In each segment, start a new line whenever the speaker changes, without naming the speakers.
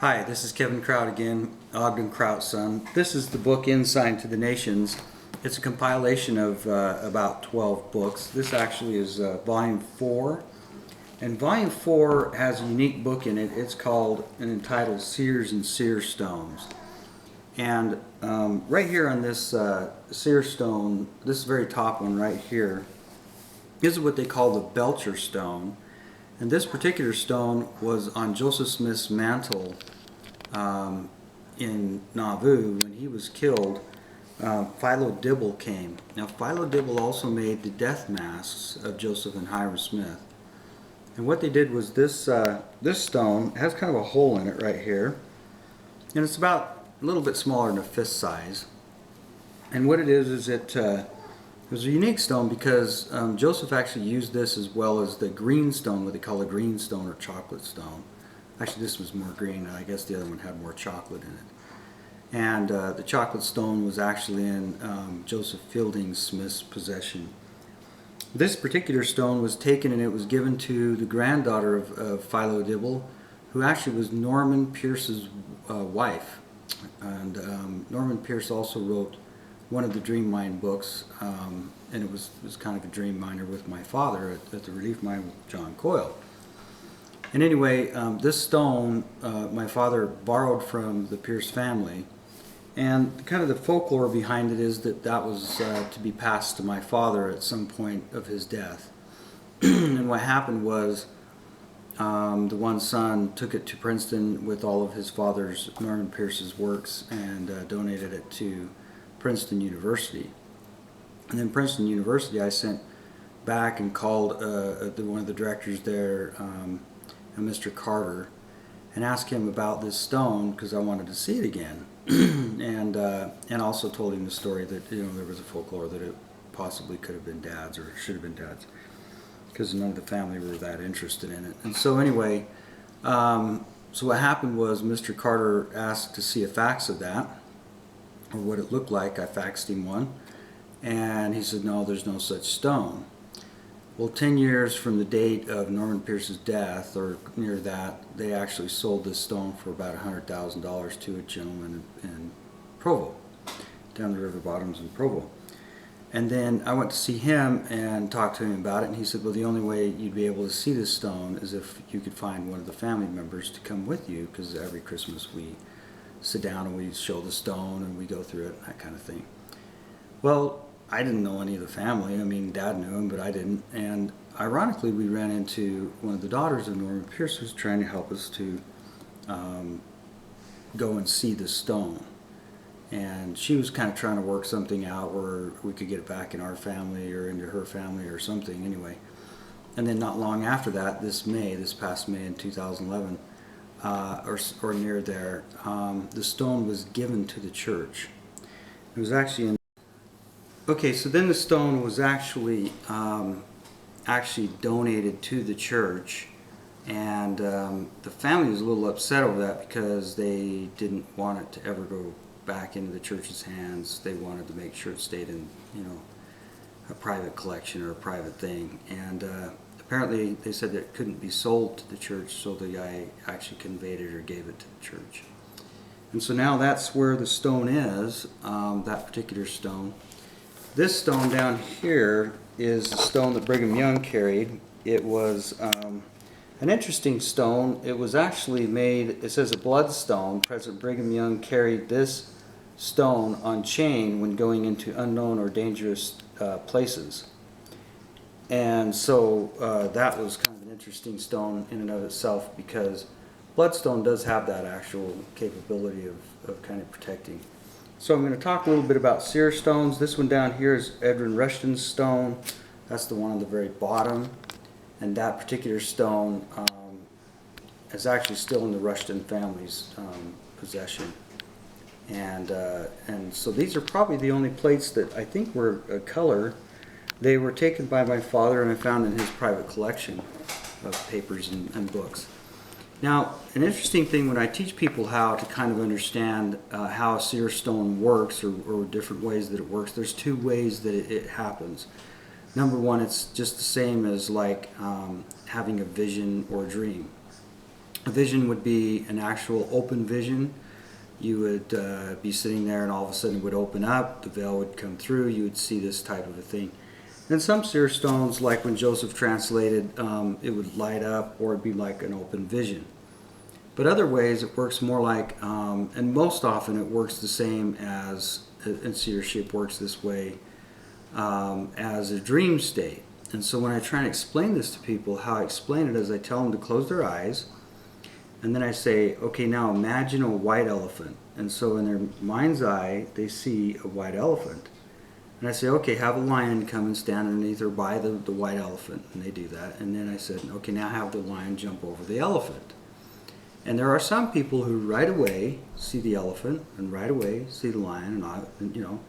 Hi, this is Kevin Kraut again, Ogden Kraut's son. This is the book Insight to the Nations. It's a compilation of about 12 books. This actually is volume 4. And volume 4 has a unique book in it. It's called and entitled Seers and Seer Stones. And right here on this Seer Stone, this very top one right here, this is what they call the Belcher Stone. And this particular stone was on Joseph Smith's mantle in Nauvoo. When he was killed, Philo Dibble came. Now Philo Dibble also made the death masks of Joseph and Hiram Smith. And what they did was this stone has kind of a hole in it right here. And it's about a little bit smaller than a fist size. And what it is it was a unique stone because Joseph actually used this as well as the green stone, what they call a green stone or chocolate stone. Actually, this was more green, and I guess the other one had more chocolate in it. And the chocolate stone was actually in Joseph Fielding Smith's possession. This particular stone was taken and it was given to the granddaughter of Philo Dibble, who actually was Norman Pierce's wife. And Norman Pierce also wrote one of the Dream Mine books, and it was kind of a dream miner with my father at the relief mine with John Coyle. And anyway, this stone my father borrowed from the Pierce family, and kind of the folklore behind it is that that was to be passed to my father at some point of his death. And what happened was the one son took it to Princeton with all of his father's, Norman Pierce's works, and donated it to Princeton University. And then Princeton University, I sent back and called one of the directors there, Mr. Carter, and asked him about this stone because I wanted to see it again. and also told him the story that there was a folklore that it possibly could have been Dad's or should have been Dad's, because none of the family were that interested in it. And so anyway, so what happened was Mr. Carter asked to see a fax of that, or what it looked like. I faxed him one, and he said, no, there's no such stone. Well, 10 years from the date of Norman Pierce's death, or near that, they actually sold this stone for about $100,000 to a gentleman in Provo, down the river bottoms in Provo. And then I went to see him and talked to him about it, and he said, well, the only way you'd be able to see this stone is if you could find one of the family members to come with you, because every Christmas we sit down and we show the stone and we go through it and that kind of thing. Well, I didn't know any of the family. I mean, Dad knew him, but I didn't. And ironically, we ran into one of the daughters of Norman Pierce, who was trying to help us to go and see the stone. And she was kind of trying to work something out where we could get it back in our family or into her family or something anyway. And then not long after that, this past May in 2011, or near there, the stone was given to the church. It was actually in... Okay, so then the stone was actually donated to the church, and the family was a little upset over that because they didn't want it to ever go back into the church's hands. They wanted to make sure it stayed in, a private collection or a private thing. And apparently they said that it couldn't be sold to the church, so the guy actually conveyed it or gave it to the church. And so now that's where the stone is, that particular stone. This stone down here is the stone that Brigham Young carried. It was an interesting stone. It was actually made, it says a bloodstone. President Brigham Young carried this stone on chain when going into unknown or dangerous places. And so that was kind of an interesting stone in and of itself, because bloodstone does have that actual capability of kind of protecting. So I'm going to talk a little bit about Seer Stones. This one down here is Edwin Rushton's stone. That's the one on the very bottom. And that particular stone is actually still in the Rushton family's possession. And so these are probably the only plates that I think were color. They were taken by my father and I found in his private collection of papers and books. Now, an interesting thing when I teach people how to kind of understand how a seer stone works, or different ways that it works, there's two ways that it happens. Number one, it's just the same as like having a vision or a dream. A vision would be an actual open vision. You would be sitting there and all of a sudden it would open up, the veil would come through, you would see this type of a thing. And some seer stones, like when Joseph translated, it would light up or it'd be like an open vision. But other ways it works more like, and most often it works the same as, and seership works this way, as a dream state. And so when I try and explain this to people, how I explain it is I tell them to close their eyes, and then I say, okay, now imagine a white elephant. And so in their mind's eye, they see a white elephant. And I say, okay, have a lion come and stand underneath or by the white elephant. And they do that. And then I said, okay, now have the lion jump over the elephant. And there are some people who right away see the elephant and right away see the lion, and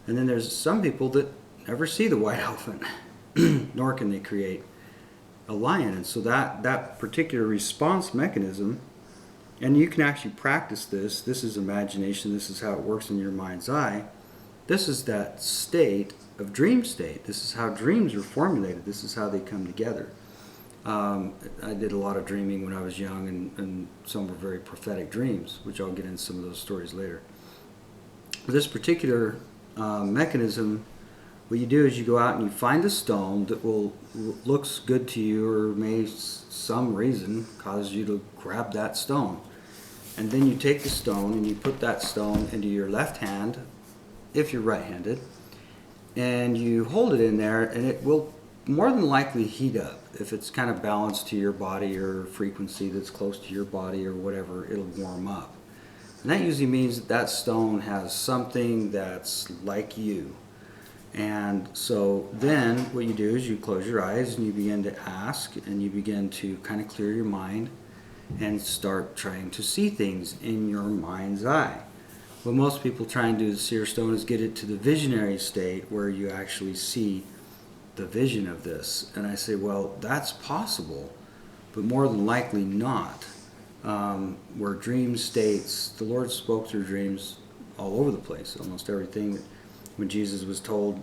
and then there's some people that never see the white elephant, nor can they create a lion. And so that particular response mechanism, and you can actually practice this. This is imagination. This is how it works in your mind's eye. This is that state of dream state. This is how dreams are formulated. This is how they come together. I did a lot of dreaming when I was young, and some were very prophetic dreams, which I'll get into some of those stories later. This particular mechanism, what you do is you go out and you find a stone that looks good to you, or may some reason cause you to grab that stone. And then you take the stone and you put that stone into your left hand, if you're right-handed, and you hold it in there, and it will more than likely heat up. If it's kind of balanced to your body or frequency that's close to your body or whatever, it'll warm up. And that usually means that stone has something that's like you. And so then what you do is you close your eyes and you begin to ask, and you begin to kind of clear your mind and start trying to see things in your mind's eye. What most people try and do with Seer Stone is get it to the visionary state where you actually see the vision of this. And I say, well, that's possible, but more than likely not. Where dream states, the Lord spoke through dreams all over the place. Almost everything. When Jesus was told,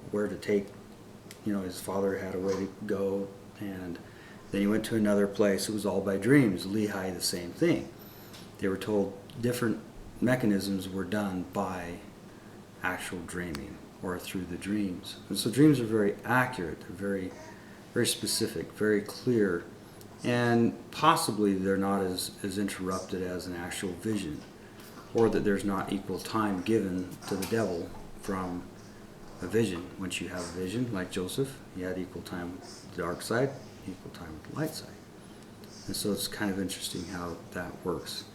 where to take, his Father had a way to go, and then he went to another place. It was all by dreams. Lehi, the same thing. They were told different mechanisms were done by actual dreaming or through the dreams. And so dreams are very accurate. They're very, very specific, very clear, and possibly they're not as interrupted as an actual vision, or that there's not equal time given to the devil from a vision. Once you have a vision, like Joseph, he had equal time with the dark side, equal time with the light side. And so it's kind of interesting how that works.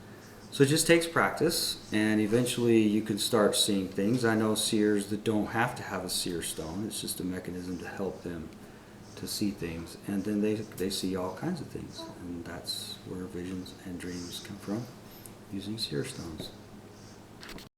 So it just takes practice, and eventually you can start seeing things. I know seers that don't have to have a seer stone. It's just a mechanism to help them to see things. And then they see all kinds of things. And that's where visions and dreams come from, using seer stones.